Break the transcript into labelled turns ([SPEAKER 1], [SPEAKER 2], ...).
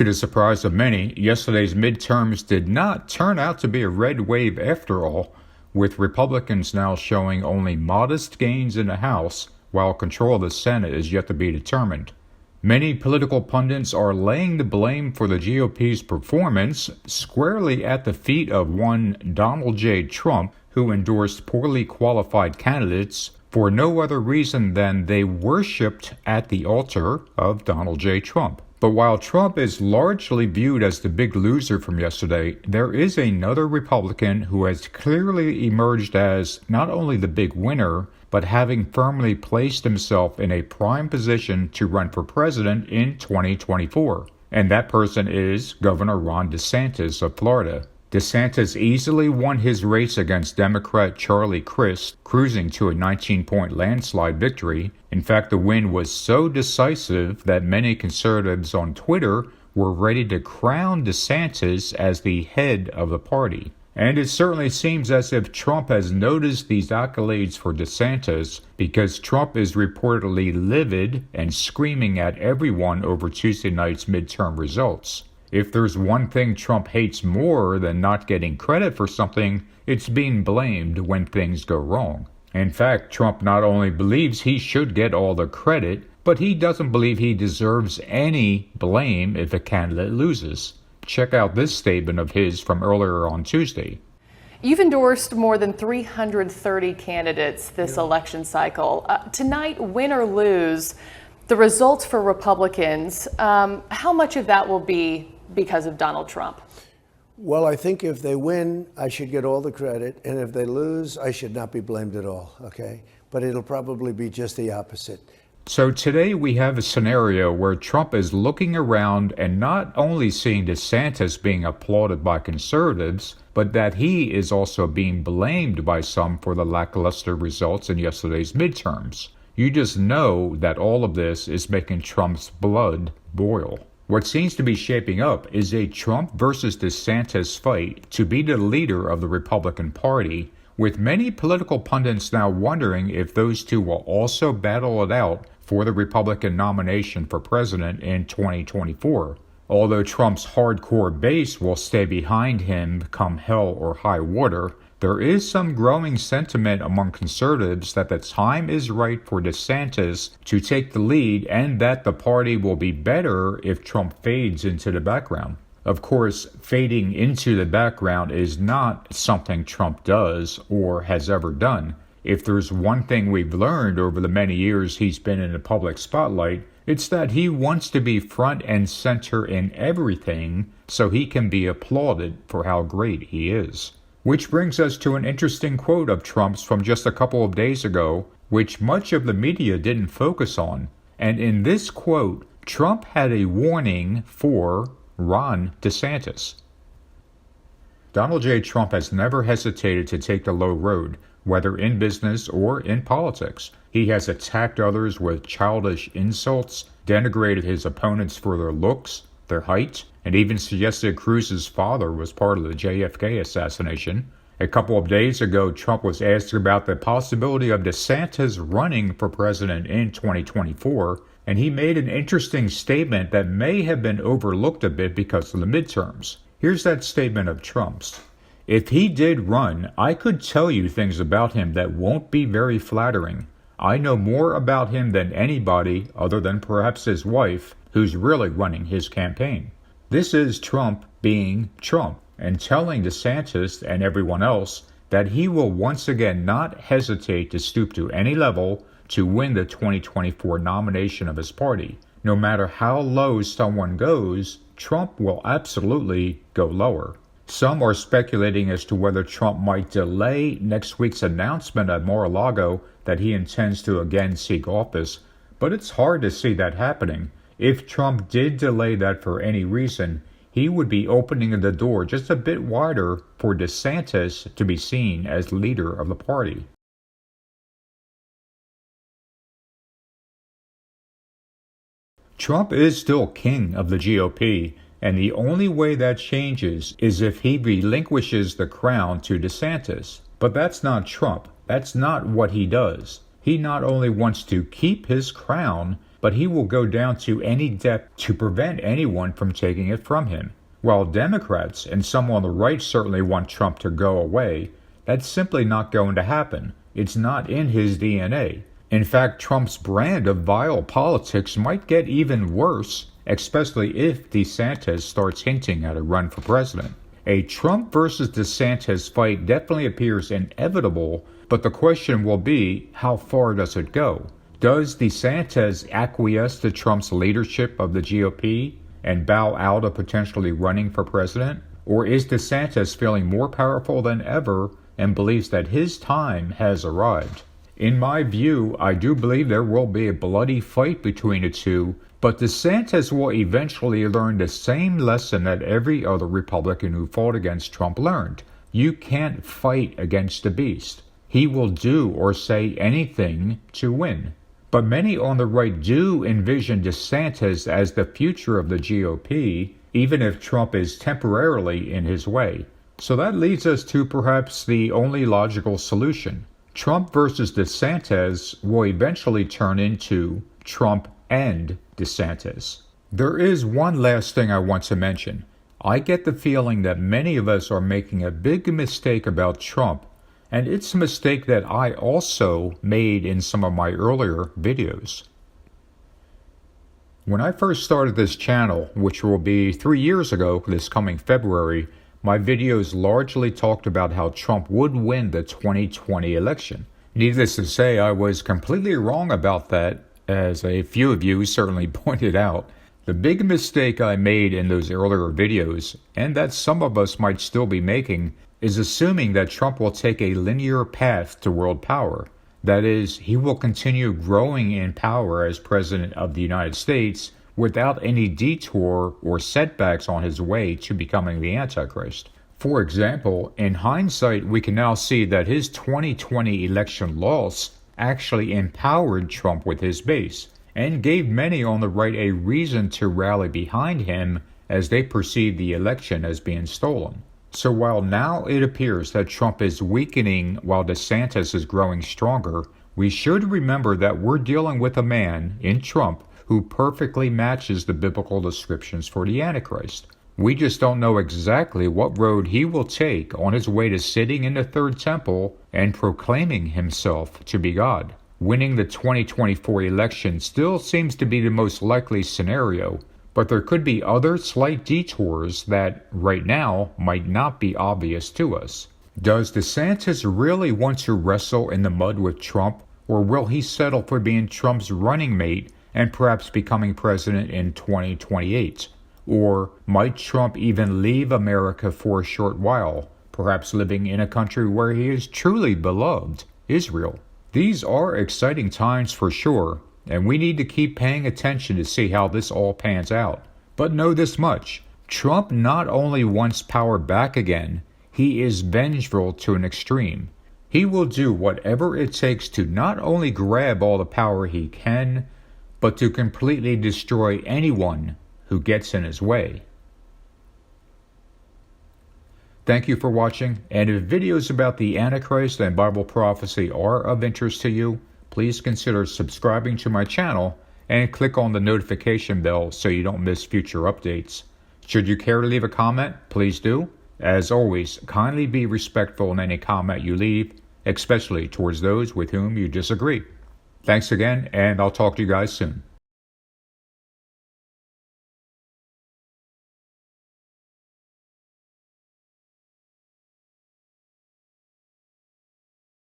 [SPEAKER 1] To the surprise of many, yesterday's midterms did not turn out to be a red wave after all, with Republicans now showing only modest gains in the House, while control of the Senate is yet to be determined. Many political pundits are laying the blame for the GOP's performance squarely at the feet of one Donald J. Trump, who endorsed poorly qualified candidates for no other reason than they worshipped at the altar of Donald J. Trump. But while Trump is largely viewed as the big loser from yesterday, there is another Republican who has clearly emerged as not only the big winner, but having firmly placed himself in a prime position to run for president in 2024. And that person is Governor Ron DeSantis of Florida. DeSantis easily won his race against Democrat Charlie Crist, cruising to a 19-point landslide victory. In fact, the win was so decisive that many conservatives on Twitter were ready to crown DeSantis as the head of the party. And it certainly seems as if Trump has noticed these accolades for DeSantis, because Trump is reportedly livid and screaming at everyone over Tuesday night's midterm results. If there's one thing Trump hates more than not getting credit for something, it's being blamed when things go wrong. In fact, Trump not only believes he should get all the credit, but he doesn't believe he deserves any blame if a candidate loses. Check out this statement of his from earlier on Tuesday.
[SPEAKER 2] You've endorsed more than 330 candidates this election cycle. Tonight, win or lose, the results for Republicans, how much of that will be because of Donald Trump?
[SPEAKER 3] Well, I think if they win, I should get all the credit. And if they lose, I should not be blamed at all, okay? But it'll probably be just the opposite.
[SPEAKER 1] So today we have a scenario where Trump is looking around and not only seeing DeSantis being applauded by conservatives, but that he is also being blamed by some for the lackluster results in yesterday's midterms. You just know that all of this is making Trump's blood boil. What seems to be shaping up is a Trump versus DeSantis fight to be the leader of the Republican Party, with many political pundits now wondering if those two will also battle it out for the Republican nomination for president in 2024. Although Trump's hardcore base will stay behind him come hell or high water, there is some growing sentiment among conservatives that the time is right for DeSantis to take the lead and that the party will be better if Trump fades into the background. Of course, fading into the background is not something Trump does or has ever done. If there's one thing we've learned over the many years he's been in the public spotlight, it's that he wants to be front and center in everything so he can be applauded for how great he is. Which brings us to an interesting quote of Trump's from just a couple of days ago, which much of the media didn't focus on. And in this quote, Trump had a warning for Ron DeSantis. Donald J. Trump has never hesitated to take the low road, whether in business or in politics. He has attacked others with childish insults, denigrated his opponents for their looks, their height, and even suggested Cruz's father was part of the JFK assassination. A couple of days ago, Trump was asked about the possibility of DeSantis running for president in 2024, and he made an interesting statement that may have been overlooked a bit because of the midterms. Here's that statement of Trump's. If he did run, I could tell you things about him that won't be very flattering. I know more about him than anybody other than perhaps his wife, who's really running his campaign. This is Trump being Trump and telling DeSantis and everyone else that he will once again not hesitate to stoop to any level to win the 2024 nomination of his party. No matter how low someone goes, Trump will absolutely go lower. Some are speculating as to whether Trump might delay next week's announcement at Mar-a-Lago that he intends to again seek office, but it's hard to see that happening. If Trump did delay that for any reason, he would be opening the door just a bit wider for DeSantis to be seen as leader of the party. Trump is still king of the GOP, and the only way that changes is if he relinquishes the crown to DeSantis. But that's not Trump. That's not what he does. He not only wants to keep his crown, but he will go down to any depth to prevent anyone from taking it from him. While Democrats and some on the right certainly want Trump to go away, that's simply not going to happen. It's not in his DNA. In fact, Trump's brand of vile politics might get even worse, especially if DeSantis starts hinting at a run for president. A Trump versus DeSantis fight definitely appears inevitable, but the question will be, how far does it go? Does DeSantis acquiesce to Trump's leadership of the GOP and bow out of potentially running for president? Or is DeSantis feeling more powerful than ever and believes that his time has arrived? In my view, I do believe there will be a bloody fight between the two, but DeSantis will eventually learn the same lesson that every other Republican who fought against Trump learned. You can't fight against the beast. He will do or say anything to win. But many on the right do envision DeSantis as the future of the GOP, even if Trump is temporarily in his way. So that leads us to perhaps the only logical solution. Trump versus DeSantis will eventually turn into Trump and DeSantis. There is one last thing I want to mention. I get the feeling that many of us are making a big mistake about Trump, and it's a mistake that I also made in some of my earlier videos. When I first started this channel, which will be 3 years ago this coming February, my videos largely talked about how Trump would win the 2020 election. Needless to say, I was completely wrong about that, as a few of you certainly pointed out. The big mistake I made in those earlier videos, and that some of us might still be making, is assuming that Trump will take a linear path to world power. That is, he will continue growing in power as President of the United States without any detour or setbacks on his way to becoming the Antichrist. For example, in hindsight, we can now see that his 2020 election loss actually empowered Trump with his base, and gave many on the right a reason to rally behind him as they perceived the election as being stolen. So while now it appears that Trump is weakening while DeSantis is growing stronger, we should remember that we're dealing with a man, in Trump, who perfectly matches the biblical descriptions for the Antichrist. We just don't know exactly what road he will take on his way to sitting in the third temple and proclaiming himself to be God. Winning the 2024 election still seems to be the most likely scenario, but there could be other slight detours that, right now, might not be obvious to us. Does DeSantis really want to wrestle in the mud with Trump, or will he settle for being Trump's running mate and perhaps becoming president in 2028? Or might Trump even leave America for a short while, perhaps living in a country where he is truly beloved, Israel? These are exciting times for sure, and we need to keep paying attention to see how this all pans out. But know this much, Trump not only wants power back again, he is vengeful to an extreme. He will do whatever it takes to not only grab all the power he can, but to completely destroy anyone who gets in his way. Thank you for watching, and if videos about the Antichrist and Bible prophecy are of interest to you, please consider subscribing to my channel and click on the notification bell so you don't miss future updates. Should you care to leave a comment, please do. As always, kindly be respectful in any comment you leave, especially towards those with whom you disagree. Thanks again, and I'll talk to you guys soon.